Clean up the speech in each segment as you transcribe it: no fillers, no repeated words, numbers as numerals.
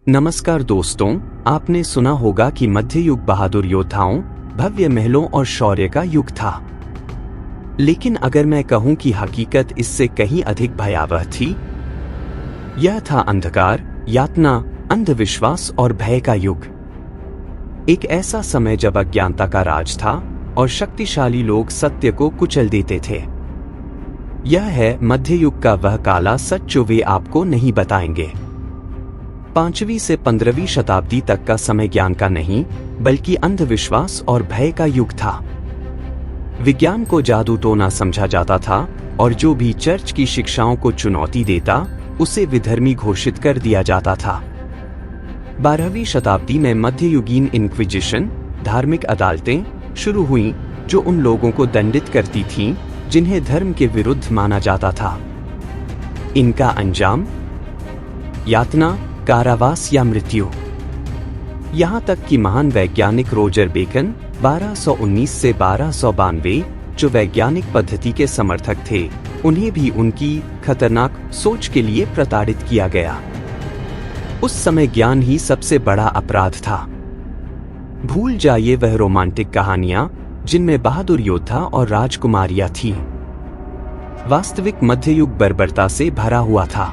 नमस्कार दोस्तों, आपने सुना होगा कि मध्य युग बहादुर योद्धाओं, भव्य महलों और शौर्य का युग था। लेकिन अगर मैं कहूं कि हकीकत इससे कहीं अधिक भयावह थी, यह था अंधकार, यातना, अंधविश्वास और भय का युग। एक ऐसा समय जब अज्ञानता का राज था और शक्तिशाली लोग सत्य को कुचल देते थे। यह है मध्य युग का वह काला सच जो वे आपको नहीं बताएंगे। 5वीं से 15वीं शताब्दी तक का समय ज्ञान का नहीं, बल्कि अंधविश्वास और भय का युग था। विज्ञान को जादू टोना समझा जाता था और जो भी चर्च की शिक्षाओं को चुनौती देता, उसे विधर्मी घोषित कर दिया जाता था। 12वीं शताब्दी में मध्ययुगीन इंक्विजिशन, धार्मिक अदालतें शुरू हुईं, जो उन लोगों को दंडित करती थीं जिन्हें धर्म के विरुद्ध माना जाता था। इनका अंजाम यातना, कारावास या मृत्यु। यहाँ तक कि महान वैज्ञानिक रोजर बेकन 1219 से 1292, जो वैज्ञानिक पद्धति के समर्थक थे, उन्हें भी उनकी खतरनाक सोच के लिए प्रताड़ित किया गया। उस समय ज्ञान ही सबसे बड़ा अपराध था। भूल जाइए वह रोमांटिक कहानियां जिनमें बहादुर योद्धा और राजकुमारियां थीं। वास्तविक मध्ययुग बर्बरता से भरा हुआ था।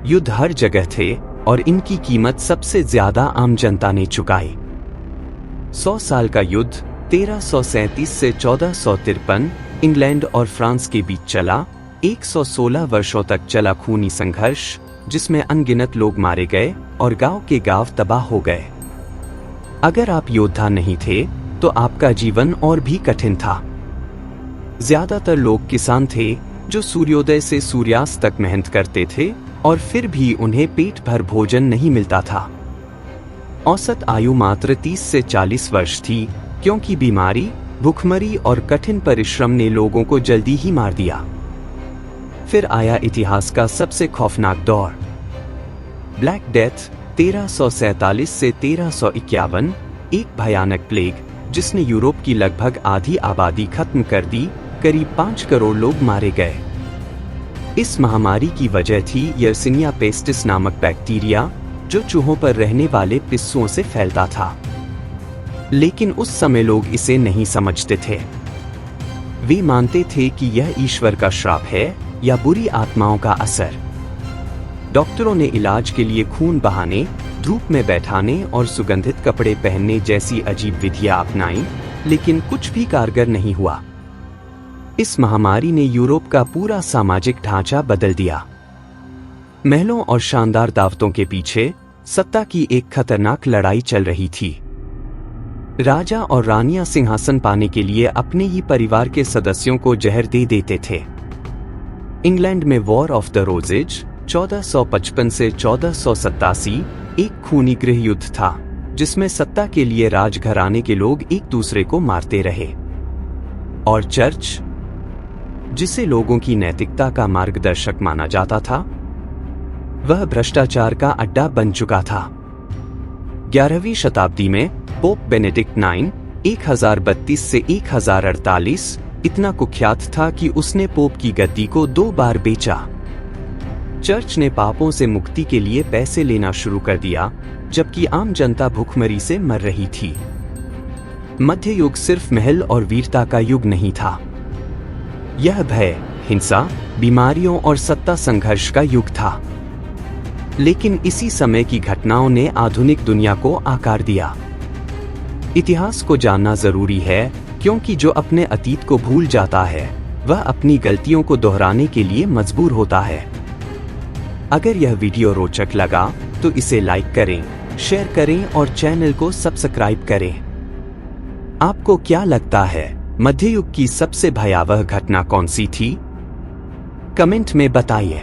युद्ध हर जगह थे और इनकी कीमत सबसे ज्यादा आम जनता ने चुकाई। 100 साल का युद्ध 1337 से 1453 इंग्लैंड और फ्रांस के बीच चला। 116 वर्षों तक चला खूनी संघर्ष, जिसमें अनगिनत लोग मारे गए और गांव के गांव तबाह हो गए। अगर आप योद्धा नहीं थे तो आपका जीवन और भी कठिन था। ज्यादातर लोग किसान थे जो सूर्योदय से सूर्यास्त तक मेहनत करते थे और फिर भी उन्हें पेट भर भोजन नहीं मिलता था। औसत आयु मात्र 30 से 40 वर्ष थी, क्योंकि बीमारी, भूखमरी और कठिन परिश्रम ने लोगों को जल्दी ही मार दिया। फिर आया इतिहास का सबसे खौफनाक दौर, ब्लैक डेथ 1347 से 1351, एक भयानक प्लेग जिसने यूरोप की लगभग आधी आबादी खत्म कर दी। करीब 5 करोड़ लोग मारे गए। इस महामारी की वजह थी यर्सिनिया पेस्टिस नामक बैक्टीरिया, जो चूहों पर रहने वाले पिस्सुओं से फैलता था। लेकिन उस समय लोग इसे नहीं समझते थे। वे मानते थे कि यह ईश्वर का श्राप है या बुरी आत्माओं का असर। डॉक्टरों ने इलाज के लिए खून बहाने, धूप में बैठाने और सुगंधित कपड़े पहनने जैसी अजीब विधियां अपनाई, लेकिन कुछ भी कारगर नहीं हुआ। इस महामारी ने यूरोप का पूरा सामाजिक ढांचा बदल दिया। महलों और शानदार दावतों के पीछे सत्ता की एक खतरनाक लड़ाई चल रही थी। राजा और रानियां सिंहासन पाने के लिए अपने ही परिवार के सदस्यों को जहर दे देते थे। इंग्लैंड में वॉर ऑफ द रोजेज 1455 से 1487 एक खूनी गृह युद्ध था, जिसमें सत्ता के लिए राजघराने के लोग एक दूसरे को मारते रहे। और चर्च, जिसे लोगों की नैतिकता का मार्गदर्शक माना जाता था, वह भ्रष्टाचार का अड्डा बन चुका था। 11वीं शताब्दी में पोप बेनेडिक्ट 9 1032 से 1048 इतना कुख्यात था कि उसने पोप की गद्दी को 2 बार बेचा। चर्च ने पापों से मुक्ति के लिए पैसे लेना शुरू कर दिया, जबकि आम जनता भूखमरी से मर रही थी। मध्य युग सिर्फ महल और वीरता का युग नहीं था। यह भय, हिंसा, बीमारियों और सत्ता संघर्ष का युग था। लेकिन इसी समय की घटनाओं ने आधुनिक दुनिया को आकार दिया। इतिहास को जानना जरूरी है, क्योंकि जो अपने अतीत को भूल जाता है, वह अपनी गलतियों को दोहराने के लिए मजबूर होता है। अगर यह वीडियो रोचक लगा तो इसे लाइक करें, शेयर करें और चैनल को सब्सक्राइब करें। आपको क्या लगता है, मध्ययुग की सबसे भयावह घटना कौन सी थी? कमेंट में बताइए।